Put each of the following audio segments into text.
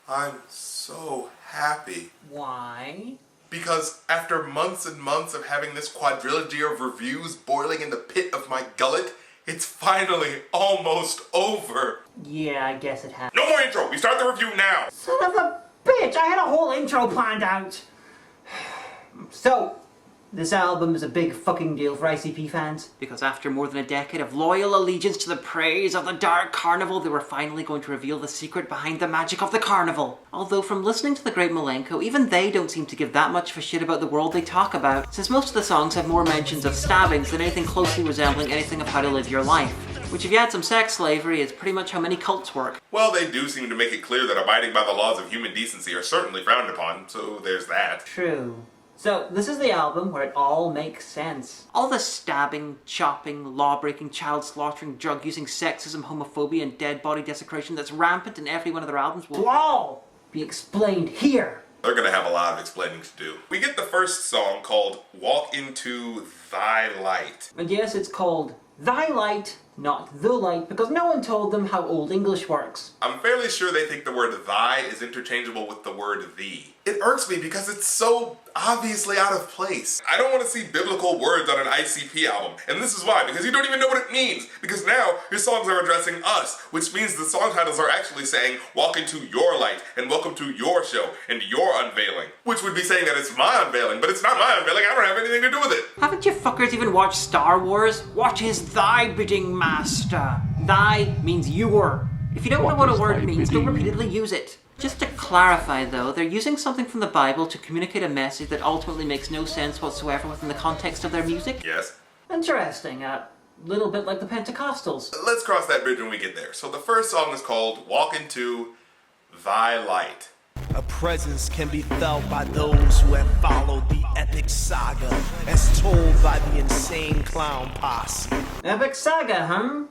I'm so happy. Why? Because after months and months of having this quadrilogy of reviews boiling in the pit of my gullet, it's finally almost over. Yeah, I guess it has. No more intro! We start the review now! Son of a bitch! I had a whole intro planned out! So, this album is a big fucking deal for ICP fans. Because after more than a decade of loyal allegiance to the praise of the Dark Carnival, they were finally going to reveal the secret behind the magic of the carnival. Although from listening to the Great Milenko, even they don't seem to give that much of a shit about the world they talk about, since most of the songs have more mentions of stabbings than anything closely resembling anything of how to live your life. Which, if you add some sex slavery, is pretty much how many cults work. Well, they do seem to make it clear that abiding by the laws of human decency are certainly frowned upon, so there's that. True. So, this is the album where it all makes sense. All the stabbing, chopping, law-breaking, child-slaughtering, drug-using, sexism, homophobia, and dead body desecration that's rampant in every one of their albums will all be explained here. They're gonna have a lot of explaining to do. We get the first song called Walk Into Thy Light. And yes, it's called Thy Light, not The Light, because no one told them how Old English works. I'm fairly sure they think the word thy is interchangeable with the word thee. It irks me because it's so obviously out of place. I don't want to see biblical words on an ICP album, and this is why, because you don't even know what it means. Because now, your songs are addressing us, which means the song titles are actually saying, walk into your light, and welcome to your show, and your unveiling. Which would be saying that it's my unveiling, but it's not my unveiling, I don't have anything to do with it. Haven't you fuckers even watched Star Wars? Watch his thy bidding, master. Thy means your. If you don't know what a word means, don't repeatedly use it. Just to clarify though, they're using something from the Bible to communicate a message that ultimately makes no sense whatsoever within the context of their music. Yes. Interesting, a little bit like the Pentecostals. Let's cross that bridge when we get there. So the first song is called Walk Into Thy Light. A presence can be felt by those who have followed the epic saga as told by the insane Clown Posse. Epic saga, huh?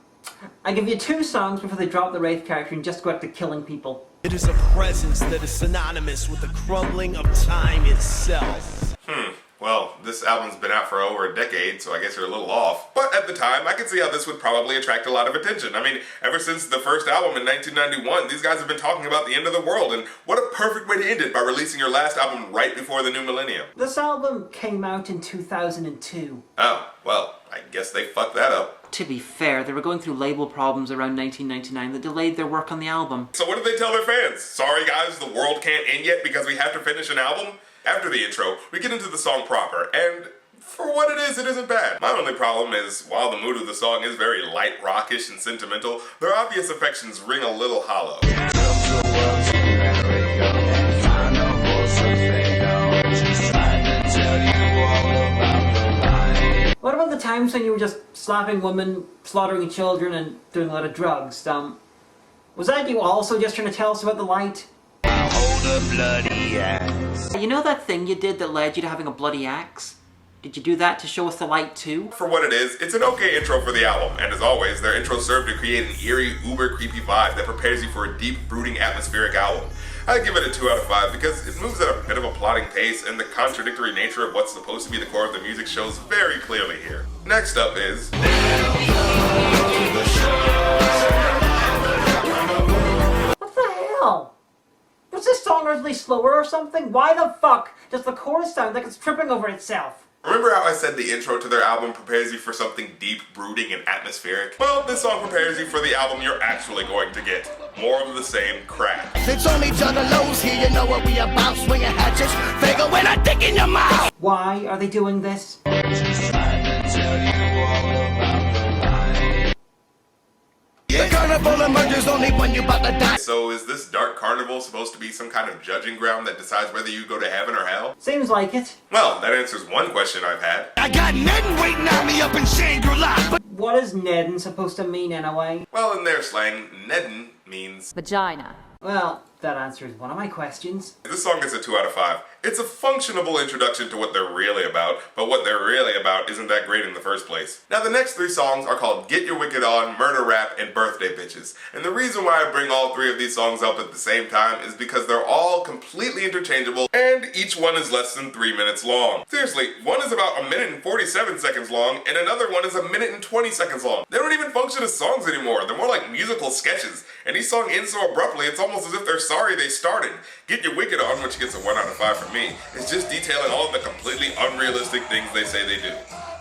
I give you 2 songs before they drop the Wraith character and just go back to killing people. It is a presence that is synonymous with the crumbling of time itself. Well, this album's been out for over a decade, so I guess you're a little off. But at the time, I could see how this would probably attract a lot of attention. I mean, ever since the first album in 1991, these guys have been talking about the end of the world, and what a perfect way to end it by releasing your last album right before the new millennium. This album came out in 2002. Oh, well, I guess they fucked that up. To be fair, they were going through label problems around 1999 that delayed their work on the album. So what did they tell their fans? Sorry guys, the world can't end yet because we have to finish an album? After the intro, we get into the song proper, and for what it isn't bad. My only problem is, while the mood of the song is very light rockish and sentimental, their obvious affections ring a little hollow. What about the times when you were just slapping women, slaughtering children, and doing a lot of drugs? Was that you also just trying to tell us about the light? Hold a bloody axe. You know that thing you did that led you to having a bloody axe? Did you do that to show us the light too? For what it is, it's an okay intro for the album, and as always, their intros serve to create an eerie, uber creepy vibe that prepares you for a deep, brooding, atmospheric album. I give it a 2 out of 5 because it moves at a bit of a plotting pace, and the contradictory nature of what's supposed to be the core of the music shows very clearly here. Next up is... What the hell? Was this song originally slower or something? Why the fuck does the chorus sound like it's tripping over itself? Remember how I said the intro to their album prepares you for something deep, brooding, and atmospheric? Well, this song prepares you for the album you're actually going to get. More of the same crap. It's only juggalos here, you know what we about. Swinging hatchets, figure when I dick in your mouth. Why are they doing this? The carnival emerges only when you're about to die. So is this Dark Carnival supposed to be some kind of judging ground that decides whether you go to heaven or hell? Seems like it. Well, that answers one question I've had. I got Ned waiting on me up in Shangri La. What is Nedden supposed to mean anyway? Well, in their slang, Nedden means... vagina. Well, that answers one of my questions. This song gets a 2 out of 5. It's a functionable introduction to what they're really about, but what they're really about isn't that great in the first place. Now, the next 3 songs are called Get Your Wicked On, Murder Rap, and Birthday Bitches. And the reason why I bring all 3 of these songs up at the same time is because they're all completely interchangeable, and each one is less than 3 minutes long. Seriously, one is about 1 minute and 47 seconds long, and another one is 1 minute and 20 seconds long. They don't even function as songs anymore. They're more like musical sketches, and each song ends so abruptly, it's almost as if they're sorry they started. Get Your Wicked On, which gets a 1 out of 5 from me, is just detailing all of the completely unrealistic things they say they do.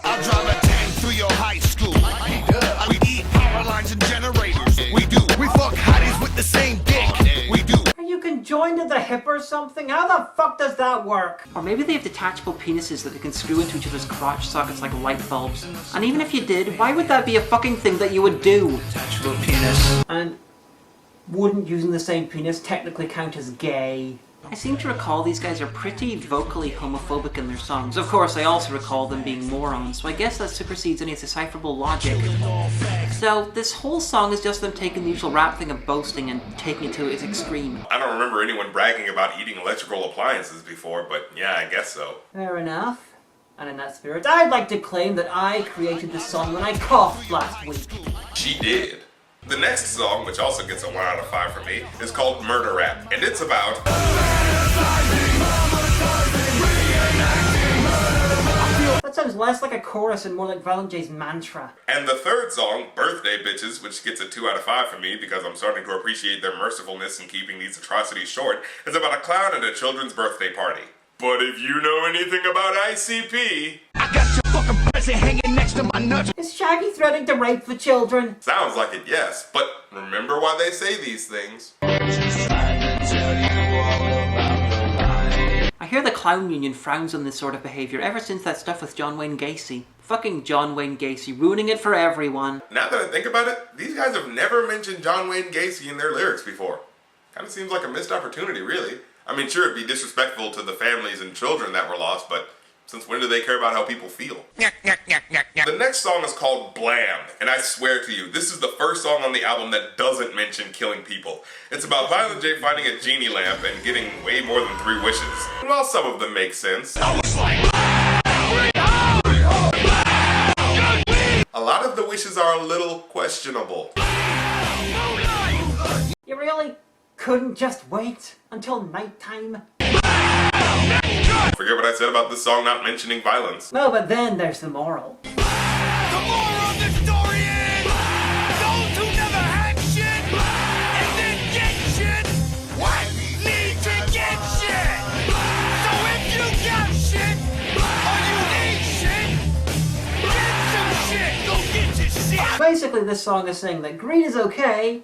I'll drive a tank through your high school. We eat power lines and generators. We do. We fuck hotties with the same dick. We do. Are you conjoined at the hip or something? How the fuck does that work? Or maybe they have detachable penises that they can screw into each other's crotch sockets like light bulbs. And even if you did, why would that be a fucking thing that you would do? Detachable penis. And wouldn't using the same penis technically count as gay? I seem to recall these guys are pretty vocally homophobic in their songs. Of course, I also recall them being morons, so I guess that supersedes any decipherable logic. So, this whole song is just them taking the usual rap thing of boasting and taking it to its extreme. I don't remember anyone bragging about eating electrical appliances before, but yeah, I guess so. Fair enough. And in that spirit, I'd like to claim that I created this song when I coughed last week. She did. The next song, which also gets a 1 out of 5 for me, is called Murder Rap, and it's about That sounds less like a chorus and more like Violent J's mantra. And the third song, Birthday Bitches, which gets a 2 out of 5 for me because I'm starting to appreciate their mercifulness in keeping these atrocities short, is about a clown at a children's birthday party. But if you know anything about ICP... I got your fucking present hanging next to my nuts. Is Shaggy threatening to rape the children? Sounds like it, yes, but remember why they say these things. I hear the clown union frowns on this sort of behaviour ever since that stuff with John Wayne Gacy. Fucking John Wayne Gacy, ruining it for everyone. Now that I think about it, these guys have never mentioned John Wayne Gacy in their lyrics before. Kinda seems like a missed opportunity, really. I mean, sure, it'd be disrespectful to the families and children that were lost, but since when do they care about how people feel? The next song is called Blam, and I swear to you, this is the first song on the album that doesn't mention killing people. It's about Violent J finding a genie lamp and getting way more than 3 wishes. And while some of them make sense, a lot of the wishes are a little questionable. You really couldn't just wait until nighttime? Forget what I said about this song not mentioning violence. No, but then there's the moral. The moral of the story is, those who never had shit and then get shit, what? Need to get shit. So if you got shit or you need shit, get some shit. Go get your shit. Basically, this song is saying that greed is okay,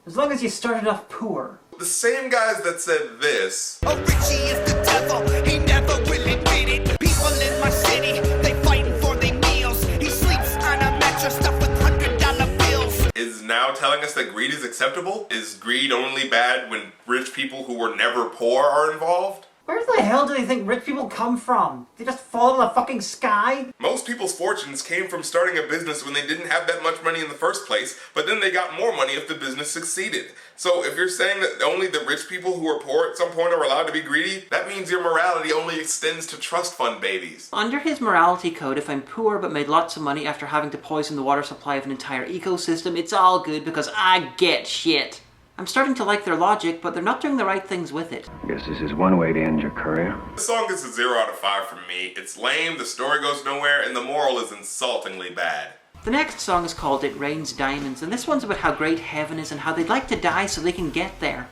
as long as you started off poor. The same guys that said this A Richie is the devil, he never will admit it. People in my city, they fighting for their meals. He sleeps on a mattress stuffed with $100 bills. is now telling us that greed is acceptable? Is greed only bad when rich people who were never poor are involved? Where the hell do they think rich people come from? They just fall out of the fucking sky? Most people's fortunes came from starting a business when they didn't have that much money in the first place, but then they got more money if the business succeeded. So if you're saying that only the rich people who are poor at some point are allowed to be greedy, that means your morality only extends to trust fund babies. Under his morality code, if I'm poor but made lots of money after having to poison the water supply of an entire ecosystem, it's all good because I get shit. I'm starting to like their logic, but they're not doing the right things with it. Guess this is one way to end your career. The song gets a 0 out of 5 from me. It's lame, the story goes nowhere, and the moral is insultingly bad. The next song is called It Rains Diamonds, and this one's about how great heaven is and how they'd like to die so they can get there.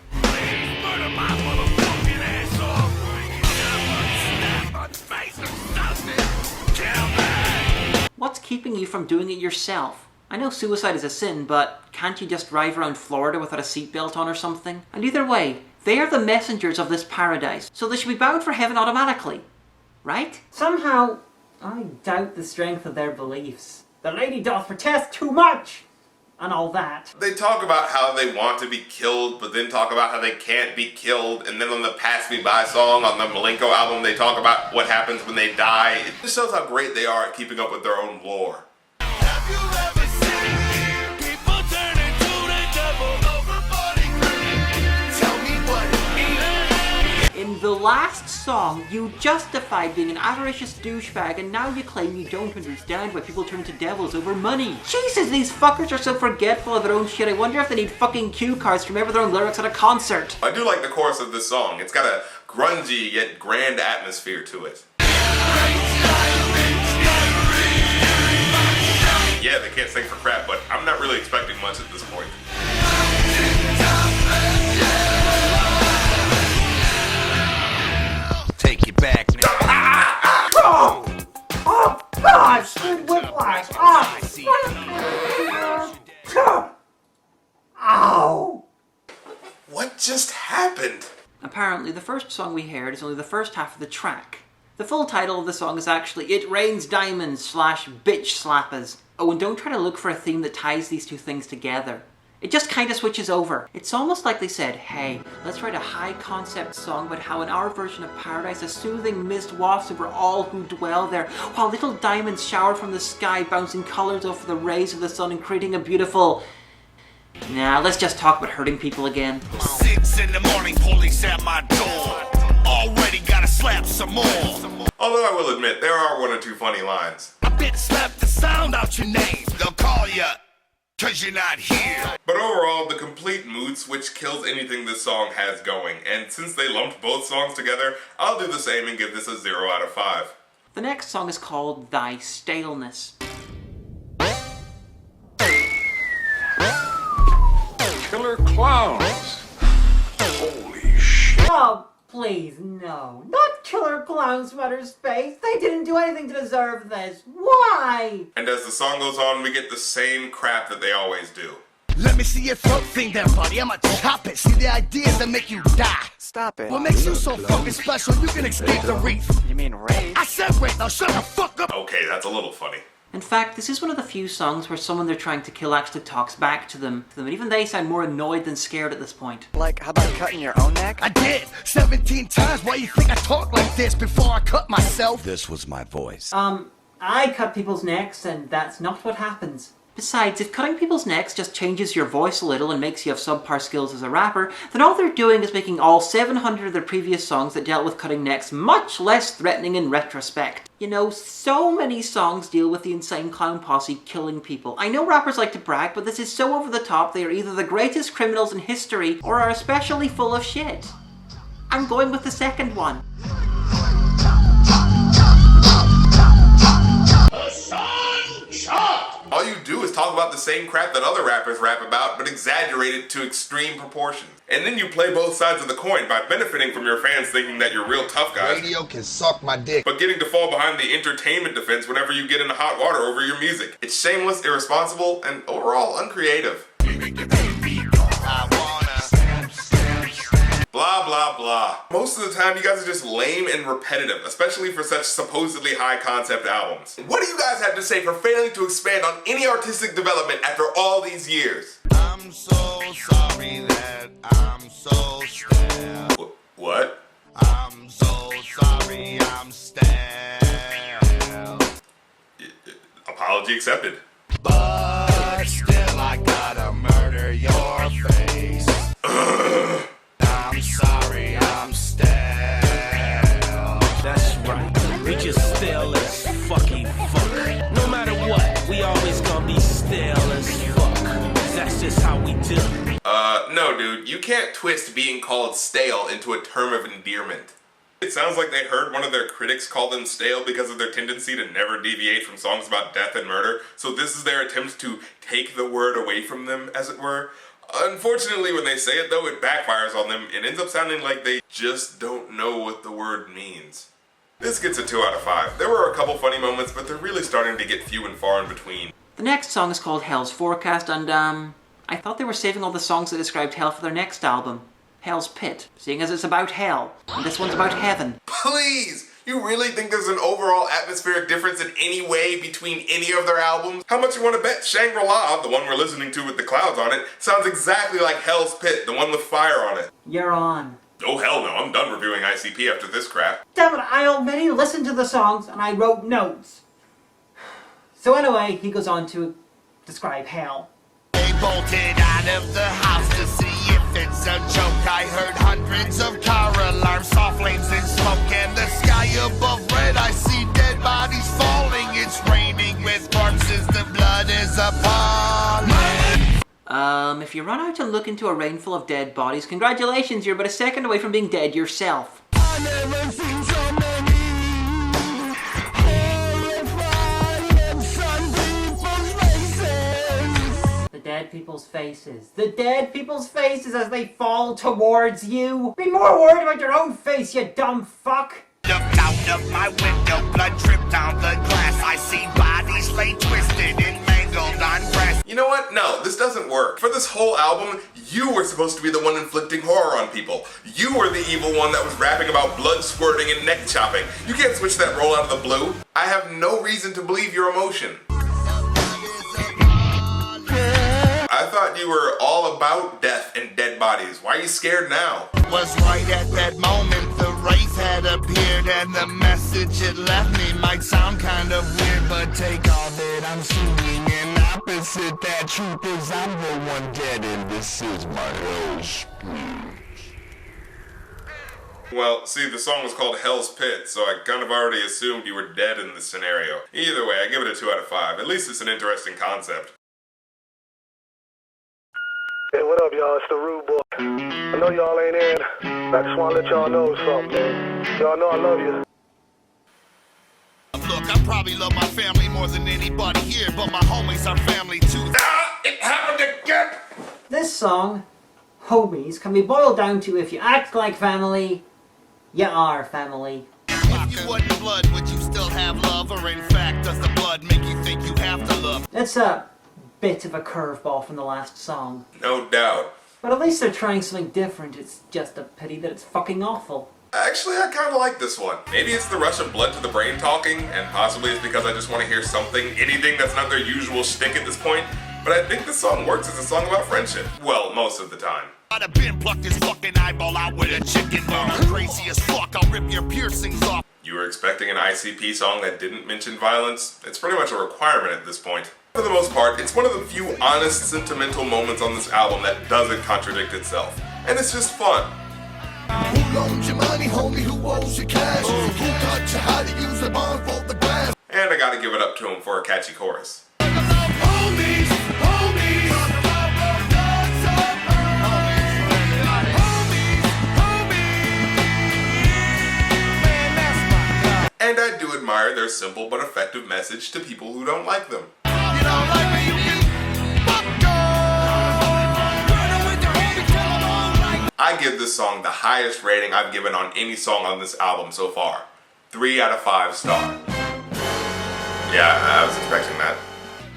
What's keeping you from doing it yourself? I know suicide is a sin, but can't you just drive around Florida without a seatbelt on or something? And either way, they are the messengers of this paradise, so they should be bound for heaven automatically. Right? Somehow, I doubt the strength of their beliefs. The lady doth protest too much! And all that. They talk about how they want to be killed, but then talk about how they can't be killed, and then on the Pass Me By song on the Malenko album, they talk about what happens when they die. It just shows how great they are at keeping up with their own lore. Have you ever seen people turn into the devil over body cream? Tell me what it is. In the last song, you justified being an avaricious douchebag, and now you claim you don't understand why people turn to devils over money. Jesus, these fuckers are so forgetful of their own shit. I wonder if they need fucking cue cards to remember their own lyrics at a concert. I do like the chorus of this song. It's got a grungy yet grand atmosphere to it. Yeah, they can't sing for crap, but I'm not really expecting much at this point. What just happened? Apparently, the first song we heard is only the first half of the track. The full title of the song is actually It Rains Diamonds / Bitch Slappers. Oh, and don't try to look for a theme that ties these two things together. It just kinda switches over. It's almost like they said, hey, let's write a high-concept song about how in our version of paradise a soothing mist wafts over all who dwell there, while little diamonds shower from the sky, bouncing colours off the rays of the sun and creating a beautiful... Nah, let's just talk about hurting people again. 6 in the morning, police at my door. Already gotta slap some more. Although I will admit, there are one or two funny lines. I bet slap the sound out your name. They'll call you, cause you're not here. But overall, the complete mood switch kills anything this song has going, and since they lumped both songs together, I'll do the same and give this a 0 out of 5. The next song is called Thy Staleness. Killer clowns. Holy shit. Oh, please, no. Not Killer Clowns from outer space. They didn't do anything to deserve this. Why? And as the song goes on, we get the same crap that they always do. Let me see your throat thing there, buddy. I'ma chop it. See the ideas that make you die. Stop it. What makes you so fucking special? You can escape the Wraith. You mean Wraith? I said Wraith. Now shut the fuck up. Okay, that's a little funny. In fact, this is one of the few songs where someone they're trying to kill actually talks back to them. And even they sound more annoyed than scared at this point. Like, how about cutting your own neck? I did 17 times. Why you think I talk like this before I cut myself? This was my voice. I cut people's necks, and that's not what happens. Besides, if cutting people's necks just changes your voice a little and makes you have subpar skills as a rapper, then all they're doing is making all 700 of their previous songs that dealt with cutting necks much less threatening in retrospect. You know, so many songs deal with the insane Clown Posse killing people. I know rappers like to brag, but this is so over the top they are either the greatest criminals in history or are especially full of shit. I'm going with the second one. All you do is talk about the same crap that other rappers rap about, but exaggerate it to extreme proportions. And then you play both sides of the coin by benefiting from your fans thinking that you're real tough guys, Radio can suck my dick. but getting to fall behind the entertainment defense whenever you get into hot water over your music. It's shameless, irresponsible, and overall uncreative. Blah, blah, blah. Most of the time, you guys are just lame and repetitive, especially for such supposedly high-concept albums. What do you guys have to say for failing to expand on any artistic development after all these years? I'm so sorry that I'm so stale. What? I'm so sorry I'm stale. Apology accepted. But still I gotta murder your face. I'm sorry I'm stale. That's right. We just stale as fucking fuck. No matter what, we always gonna be stale as fuck. That's just how we do. No, dude, you can't twist being called stale into a term of endearment. It sounds like they heard one of their critics call them stale because of their tendency to never deviate from songs about death and murder, so this is their attempt to take the word away from them, as it were. Unfortunately, when they say it, though, it backfires on them and ends up sounding like they just don't know what the word means. This gets a 2 out of 5. There were a couple funny moments, but they're really starting to get few and far in between. The next song is called Hell's Forecast, and I thought they were saving all the songs that described hell for their next album, Hell's Pit, seeing as it's about hell, and this one's about heaven. Please! You really think there's an overall atmospheric difference in any way between any of their albums? How much you want to bet Shangri La, the one we're listening to with the clouds on it, sounds exactly like Hell's Pit, the one with fire on it? You're on. Oh hell no, I'm done reviewing ICP after this crap. Damn it, I already listened to the songs and I wrote notes. So anyway, he goes on to describe hell. They bolted out of the house to see if it's a joke. I heard hundreds of car alarms, saw flames and smoke, and the sky above red. I see dead bodies falling. It's raining with corpses. The blood is appalling. If you run out and look into a rain full of dead bodies, congratulations, you're but a second away from being dead yourself. I never seen so many horrifying some people's faces. The dead people's faces. The dead people's faces as they fall towards you. Be more worried about your own face, you dumb fuck. Look out of my window, blood dripped down the glass. I see bodies lay twisted in mangled tangled on grass. You know what? No, this doesn't work. For this whole album, you were supposed to be the one inflicting horror on people. You were the evil one that was rapping about blood squirting and neck chopping. You can't switch that role out of the blue. I have no reason to believe your emotion. I thought you were all about death and dead bodies. Why are you scared now? Was right at that moment the Wraith had appeared, and the message it left me might sound kind of weird, but take all that I'm seeing and opposite that truth is I'm the one dead and this is my hell's pit. Well, see, the song was called Hell's Pit, so I kind of already assumed you were dead in this scenario. Either way, I give it a 2 out of 5. At least it's an interesting concept. Hey, what up, y'all? It's the Rude Boy. I know y'all ain't in. I just want to let y'all know something, man. Y'all know I love you. Look, I probably love my family more than anybody here, but my homies are family too. Ah! It happened again! This song, Homies, can be boiled down to if you act like family, you are family. If you wasn't blood, would you still have love? Or in fact, does the blood make you think you have to love? It's a bit of a curveball from the last song. No doubt. But at least they're trying something different. It's just a pity that it's fucking awful. Actually, I kind of like this one. Maybe it's the rush of blood to the brain talking, and possibly it's because I just want to hear something, anything that's not their usual shtick at this point. But I think this song works as a song about friendship. Well, most of the time. I'd have been plucked his fucking eyeball out with a chicken bone. I'm crazy as fuck, I'll rip your piercings off. You were expecting an ICP song that didn't mention violence? It's pretty much a requirement at this point. For the most part, it's one of the few honest, sentimental moments on this album that doesn't contradict itself. And it's just fun. Who loans your money, homie? Who owes your cash? Who taught you how to use the bond for the glass? And I gotta give it up to him for a catchy chorus. Homies, homies, And I do admire their simple but effective message to people who don't like them. you don't like me, I give this song the highest rating I've given on any song on this album so far. 3 out of 5 stars. Yeah, I was expecting that.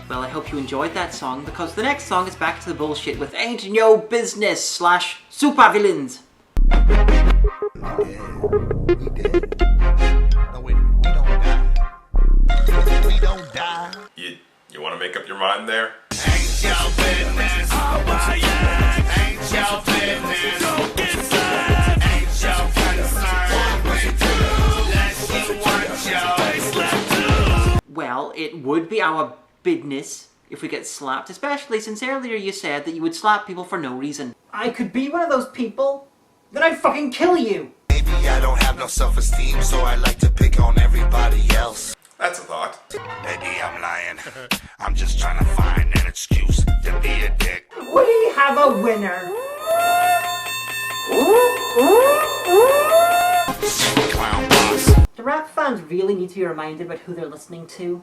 Well, I hope you enjoyed that song, because the next song is back to the bullshit with Ain't No Business / Super Villains. No, wait a minute, we don't die. You want to make up your mind there? Ain't your business. Ain't your business. Ain't your concern. Unless you want your. Well, it would be our business if we get slapped, especially since earlier you said that you would slap people for no reason. I could be one of those people, then I'd fucking kill you. Maybe I don't have no self-esteem, so I like to pick on everybody else. That's a thought. Maybe I'm lying. I'm just trying to find an excuse to be a dick. We have a winner. Clown Posse. Do rap fans really need to be reminded about who they're listening to?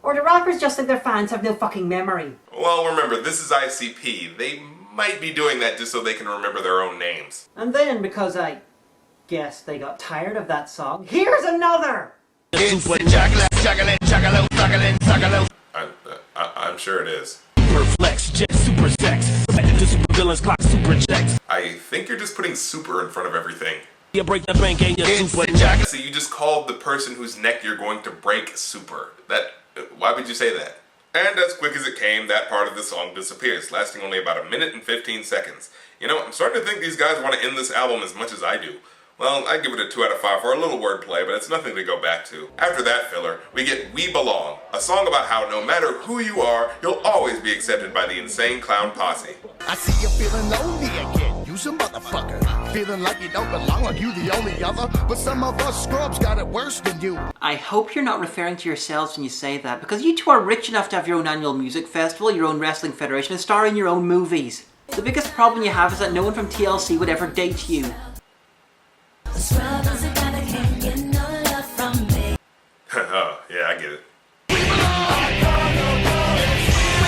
Or do rappers just think their fans have no fucking memory? Well, remember, this is ICP. They might be doing that just so they can remember their own names. And then, because I guess they got tired of that song, here's another! I'm sure it is. Super flex, jet, super sex. Connected to super villains, clock, super checks. I think you're just putting super in front of everything. You break the bank and you super So you just called the person whose neck you're going to break super. Why would you say that? And as quick as it came, that part of the song disappears, lasting only about 1 minute and 15 seconds. You know, I'm starting to think these guys want to end this album as much as I do. Well, I give it a 2 out of 5 for a little wordplay, but it's nothing to go back to. After that filler, we get We Belong, a song about how no matter who you are, you'll always be accepted by the insane Clown Posse. I see you feeling lonely again. You's a motherfucker. Feeling like you don't belong, like you the only other. But some of us scrubs got it worse than you. I hope you're not referring to yourselves when you say that, because you two are rich enough to have your own annual music festival, your own wrestling federation, and star in your own movies. The biggest problem you have is that no one from TLC would ever date you. Oh, yeah, I get it.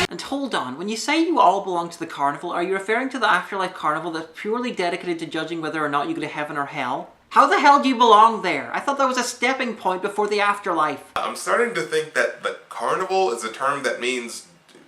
And hold on, when you say you all belong to the carnival, are you referring to the afterlife carnival that's purely dedicated to judging whether or not you go to heaven or hell? How the hell do you belong there? I thought that was a stepping point before the afterlife. I'm starting to think that the carnival is a term that means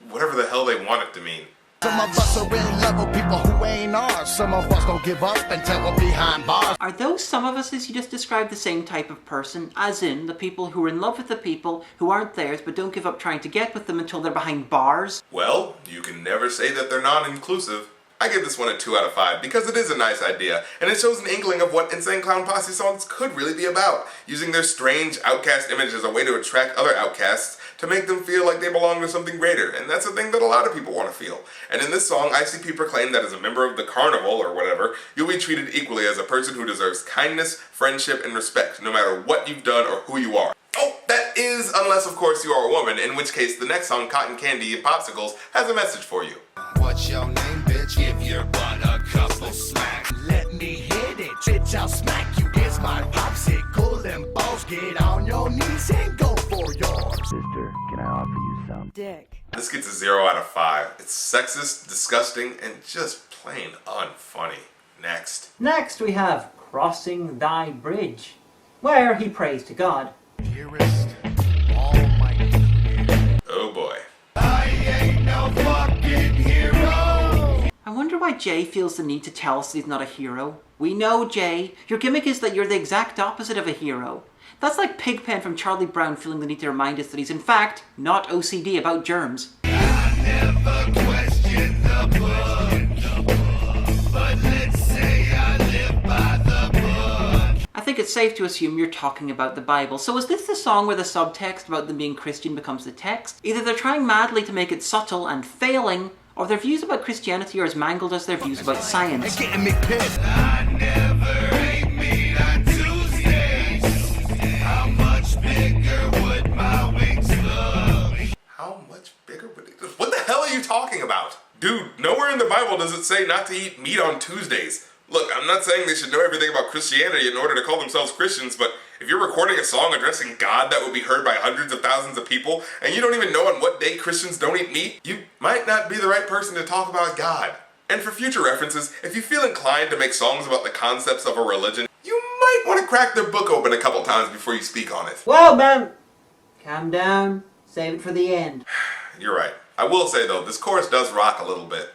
whatever the hell they want it to mean. Some of us are in love with people who ain't ours. Some of us don't give up until we're behind bars. Are those some of us as you just described the same type of person? As in, the people who are in love with the people who aren't theirs but don't give up trying to get with them until they're behind bars? Well, you can never say that they're non-inclusive. I give this one a 2 out of 5 because it is a nice idea, and it shows an inkling of what Insane Clown Posse songs could really be about, using their strange outcast image as a way to attract other outcasts to make them feel like they belong to something greater, and that's a thing that a lot of people want to feel. And in this song, ICP proclaimed that as a member of the carnival, or whatever, you'll be treated equally as a person who deserves kindness, friendship, and respect, no matter what you've done or who you are. Oh, that is, unless of course you are a woman, in which case the next song, Cotton Candy and Popsicles, has a message for you. What's your name, bitch? Give your butt a couple smacks. Let me hit it, bitch, I'll smack you. Here's my popsicle and balls. Get on your knees and go for yours. Sister, can I offer you some dick? This gets a 0 out of 5. It's sexist, disgusting, and just plain unfunny. Next. Next we have Crossing Thy Bridge, where he prays to God. Dearest almighty. Oh boy. I ain't no fucking hero. I wonder why Jay feels the need to tell us that he's not a hero. We know, Jay. Your gimmick is that you're the exact opposite of a hero. That's like Pigpen from Charlie Brown feeling the need to remind us that he's in fact not OCD about germs. I never questioned the book, but let's say I live by the book. I think it's safe to assume you're talking about the Bible. So is this the song where the subtext about them being Christian becomes the text? Either they're trying madly to make it subtle and failing, or their views about Christianity are as mangled as their views about science. It's getting me pissed. I never ate meat on Tuesdays. How much bigger would my wings look? How much bigger would it... What the hell are you talking about? Dude, nowhere in the Bible does it say not to eat meat on Tuesdays. Look, I'm not saying they should know everything about Christianity in order to call themselves Christians, but if you're recording a song addressing God that will be heard by hundreds of thousands of people, and you don't even know on what day Christians don't eat meat, you might not be the right person to talk about God. And for future references, if you feel inclined to make songs about the concepts of a religion, you might want to crack their book open a couple times before you speak on it. Whoa, man! Calm down. Save it for the end. You're right. I will say though, this chorus does rock a little bit.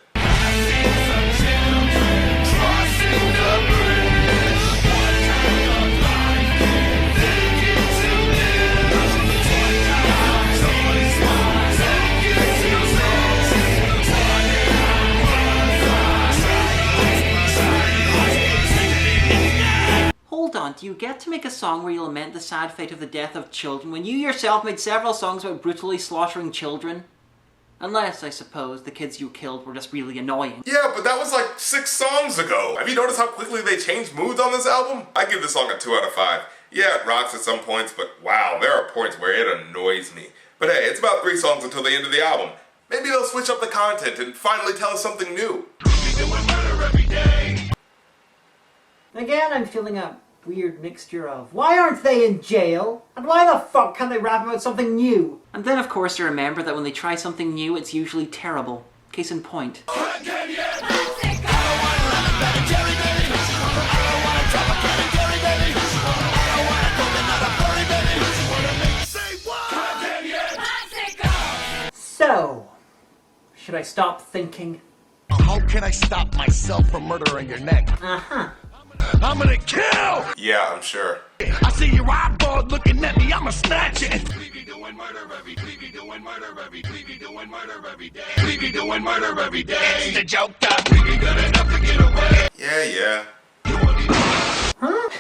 Hold on, do you get to make a song where you lament the sad fate of the death of children when you yourself made several songs about brutally slaughtering children? Unless, I suppose, the kids you killed were just really annoying. Yeah, but that was like 6 songs ago. Have you noticed how quickly they changed moods on this album? I give this song a 2 out of 5. Yeah, it rocks at some points, but wow, there are points where it annoys me. But hey, it's about 3 songs until the end of the album. Maybe they'll switch up the content and finally tell us something new. Again, I'm feeling a weird mixture of why aren't they in jail? And why the fuck can't they rap about something new? And then of course you remember that when they try something new, it's usually terrible. Case in point. So, should I stop thinking? How can I stop myself from murdering your neck? Uh-huh. I'm gonna kill! Yeah, I'm sure. I see your eyeball looking at me, I'ma snatch it! We be doing murder every day. We be doing murder every day. We be doing murder every day. It's the Joker. We be good enough to get away. Yeah. Huh?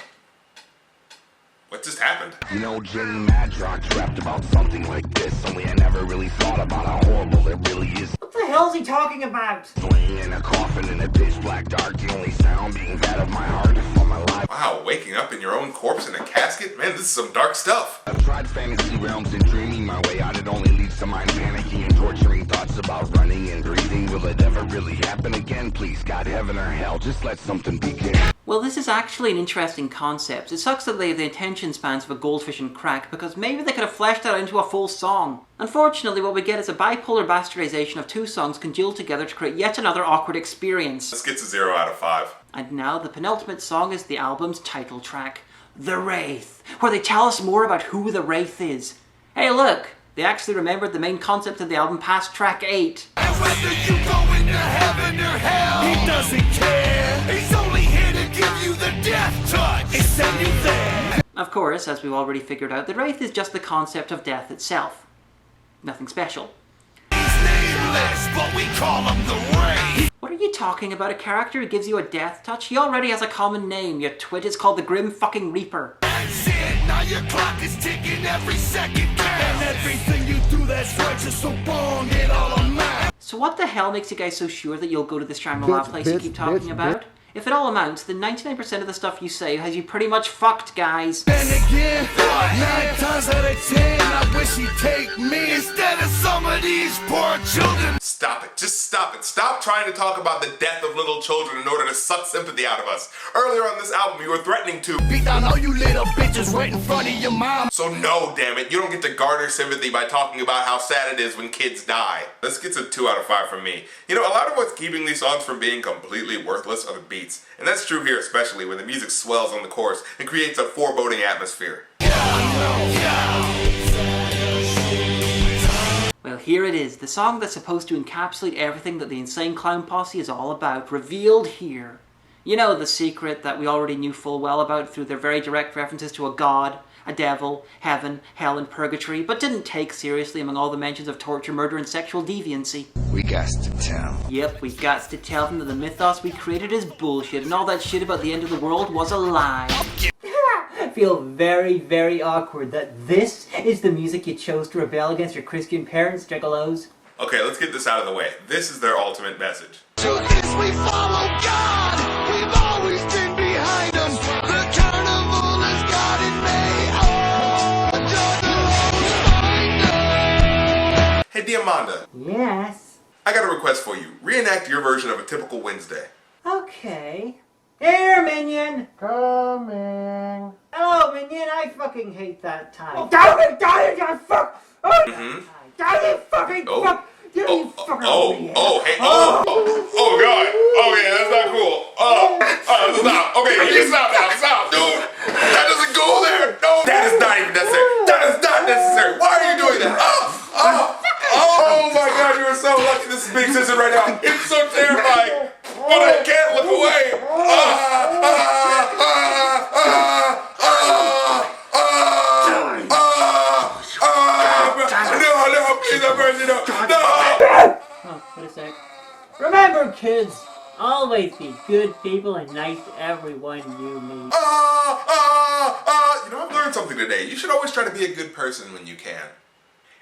What just happened? You know, Jenny Madrox rapped about something like this, only I never really thought about how horrible it really is. What the hell's he talking about? Laying in a coffin in a pitch black dark, the only sound being that of my heart for my life. Wow, waking up in your own corpse in a casket? Man, this is some dark stuff. I've tried fantasy realms and dreaming my way out. It only leads to mind panicking and torturing thoughts about running and breathing. Will it ever really happen again? Please, God, heaven or hell, just let something begin. Well, this is actually an interesting concept. It sucks that they have the attention spans of a goldfish and crack, because maybe they could have fleshed that out into a full song. Unfortunately, what we get is a bipolar bastardization of 2 songs congealed together to create yet another awkward experience. This gets a 0 out of 5. And now the penultimate song is the album's title track, The Wraith, where they tell us more about who the Wraith is. Hey look, they actually remembered the main concept of the album past track 8. And whether you go into heaven or hell, he doesn't care. He's only here to give you the death touch. It's send you there. Of course, as we've already figured out, the Wraith is just the concept of death itself. Nothing special. He's nameless, but we call him the Wraith. What are you talking about? A character who gives you a death touch? He already has a common name, you twit. It's called the Grim fucking Reaper. That's it, now your clock is ticking, every second counts. And everything you do that's righteous, so bong it all on mine. So what the hell makes you guys so sure that you'll go to this Shangri La place you keep talking about? If it all amounts, then 99% of the stuff you say has you pretty much fucked, guys. And again, 9 times out of 10, I wish he'd take me instead of some of these poor children. Stop it. Just stop it. Stop trying to talk about the death of little children in order to suck sympathy out of us. Earlier on this album, you were threatening to beat down all you little bitches right in front of your mom. So no, damn it, you don't get to garner sympathy by talking about how sad it is when kids die. This gets a 2 out of 5 from me. You know, a lot of what's keeping these songs from being completely worthless are the beats. And that's true here especially when the music swells on the chorus and creates a foreboding atmosphere. Well, here it is, the song that's supposed to encapsulate everything that the Insane Clown Posse is all about, revealed here. You know, the secret that we already knew full well about through their very direct references to a god, a devil, heaven, hell, and purgatory, but didn't take seriously among all the mentions of torture, murder, and sexual deviancy. We got to tell. Yep, we've got to tell them that the mythos we created is bullshit, and all that shit about the end of the world was a lie. I feel very, very awkward that this is the music you chose to rebel against your Christian parents, juggalos. Okay, let's get this out of the way. This is their ultimate message. Truth is we follow God. We've always been behind him. The carnival is God in May. Oh, Hey Diamanda, Yes. I got a request for you. Reenact your version of a typical Wednesday. Okay. Here, Minion! Coming. Hello, Minion, I fucking hate that time. Oh, damn it, you fuck! Oh, damn it, fucking fuck! Hey, oh God. Oh yeah, that's not cool. Stop. Okay, you stop now. Stop, dude. That doesn't go there. No, that is not even necessary. That is not necessary. Why are you doing that? Oh my God, you are so lucky this is being censored right now. It's so terrifying. But I can't look away. No, please, have mercy, no. Oh, wait a sec. Remember, kids, always be good people and nice to everyone you meet. You know, I've learned something today. You should always try to be a good person when you can.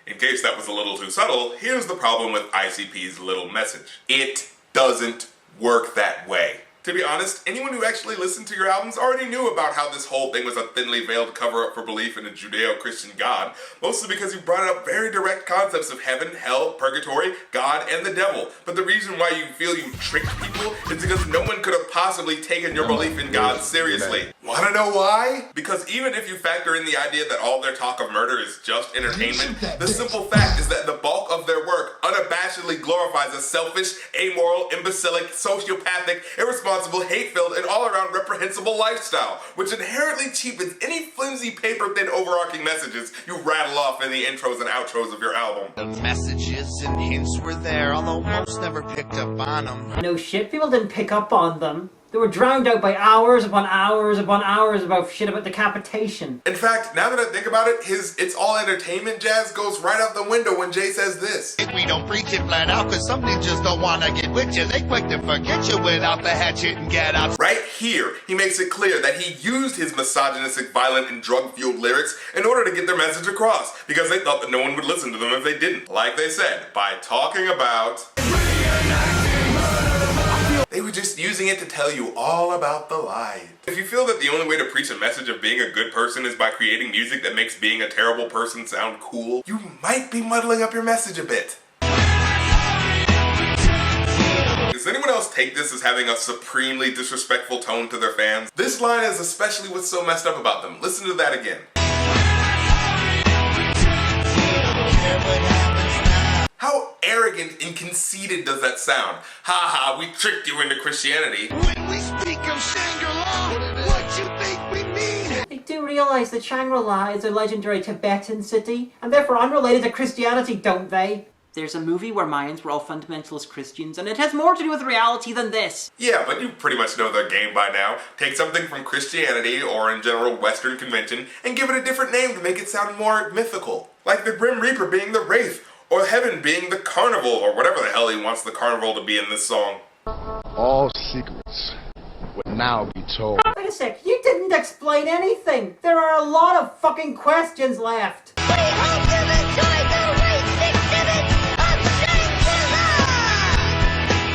In case that was a little too subtle, here's the problem with ICP's little message. It doesn't work that way. To be honest, anyone who actually listened to your albums already knew about how this whole thing was a thinly veiled cover-up for belief in a Judeo-Christian God, mostly because you brought up very direct concepts of heaven, hell, purgatory, God, and the devil. But the reason why you feel you tricked people is because no one could have possibly taken your belief in God seriously. Wanna know why? Because even if you factor in the idea that all their talk of murder is just entertainment, the simple fact is that the bulk of their work unabashedly glorifies a selfish, amoral, imbecilic, sociopathic, irresponsible, hate-filled, and all-around reprehensible lifestyle, which inherently cheapens any flimsy, paper-thin, overarching messages you rattle off in the intros and outros of your album. The messages and hints were there, although most never picked up on them. No shit, people didn't pick up on them. They were drowned out by hours upon hours upon hours about shit about decapitation. In fact, now that I think about it, his "it's all entertainment" jazz goes right out the window when Jay says this. We don't preach it flat out, cause some ninjas don't wanna get with you. They quick to forget you without the hatchet and get out. Right here, he makes it clear that he used his misogynistic, violent, and drug-fueled lyrics in order to get their message across, because they thought that no one would listen to them if they didn't. Like they said, by talking about... They were just using it to tell you all about the lie. If you feel that the only way to preach a message of being a good person is by creating music that makes being a terrible person sound cool, you might be muddling up your message a bit. Does anyone else take this as having a supremely disrespectful tone to their fans? This line is especially what's so messed up about them. Listen to that again. How arrogant and conceited does that sound? Ha ha, we tricked you into Christianity. When we speak of Shangri La, what you think we mean? I do realize that Shangri La is a legendary Tibetan city, and therefore unrelated to Christianity, don't they? There's a movie where Mayans were all fundamentalist Christians, and it has more to do with reality than this. Yeah, but you pretty much know the game by now. Take something from Christianity, or in general Western convention, and give it a different name to make it sound more mythical. Like the Grim Reaper being the Wraith, or Heaven being the Carnival, or whatever the hell he wants the Carnival to be in this song. All secrets would now be told. Wait a sec, you didn't explain anything! There are a lot of fucking questions left! We hope you enjoyed the Wraith exhibit of Shangri-La!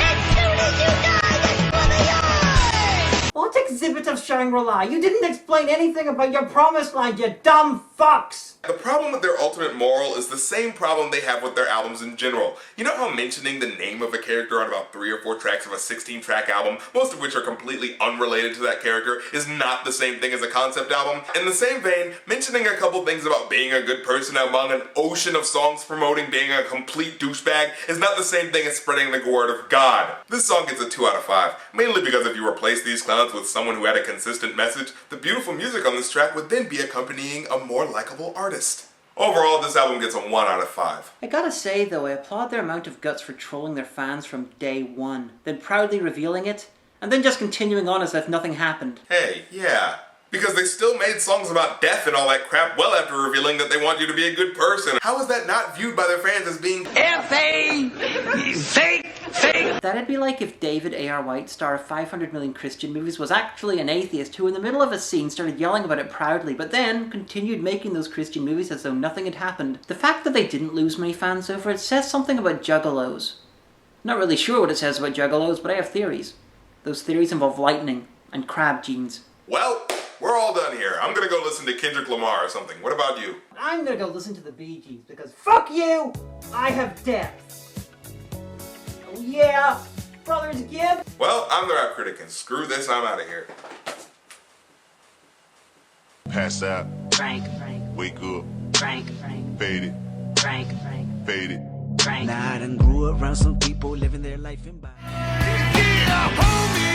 As soon as you die, it's for the eye! What exhibit of Shangri-La? You didn't explain anything about your promised land, you dumb fucks! The problem with their ultimate moral is the same problem they have with their albums in general. You know how mentioning the name of a character on about 3 or 4 tracks of a 16-track album, most of which are completely unrelated to that character, is not the same thing as a concept album? In the same vein, mentioning a couple things about being a good person among an ocean of songs promoting being a complete douchebag is not the same thing as spreading the word of God. This song gets a 2 out of 5, mainly because if you replace these clowns with someone who had a consistent message, the beautiful music on this track would then be accompanying a more likable artist. Overall, this album gets a 1 out of 5. I gotta say though, I applaud their amount of guts for trolling their fans from day one, then proudly revealing it, and then just continuing on as if nothing happened. Hey, yeah. Because they still made songs about death and all that crap well after revealing that they want you to be a good person. How is that not viewed by their fans as being fake! That'd be like if David A.R. White, star of 500 million Christian movies, was actually an atheist who in the middle of a scene started yelling about it proudly, but then continued making those Christian movies as though nothing had happened. The fact that they didn't lose many fans over it says something about juggalos. Not really sure what it says about juggalos, but I have theories. Those theories involve lightning and crab genes. Well, we're all done here. I'm gonna go listen to Kendrick Lamar or something. What about you? I'm gonna go listen to the Bee Gees because fuck you! I have depth. Oh yeah, Brothers Gibb. Well, I'm the Rap Critic, and screw this, I'm out of here. Pass out. Frank. Wake up. Frank. Fade it. Frank. Fade it. Now I done grew around some people living their life in bondage. Yeah, homie!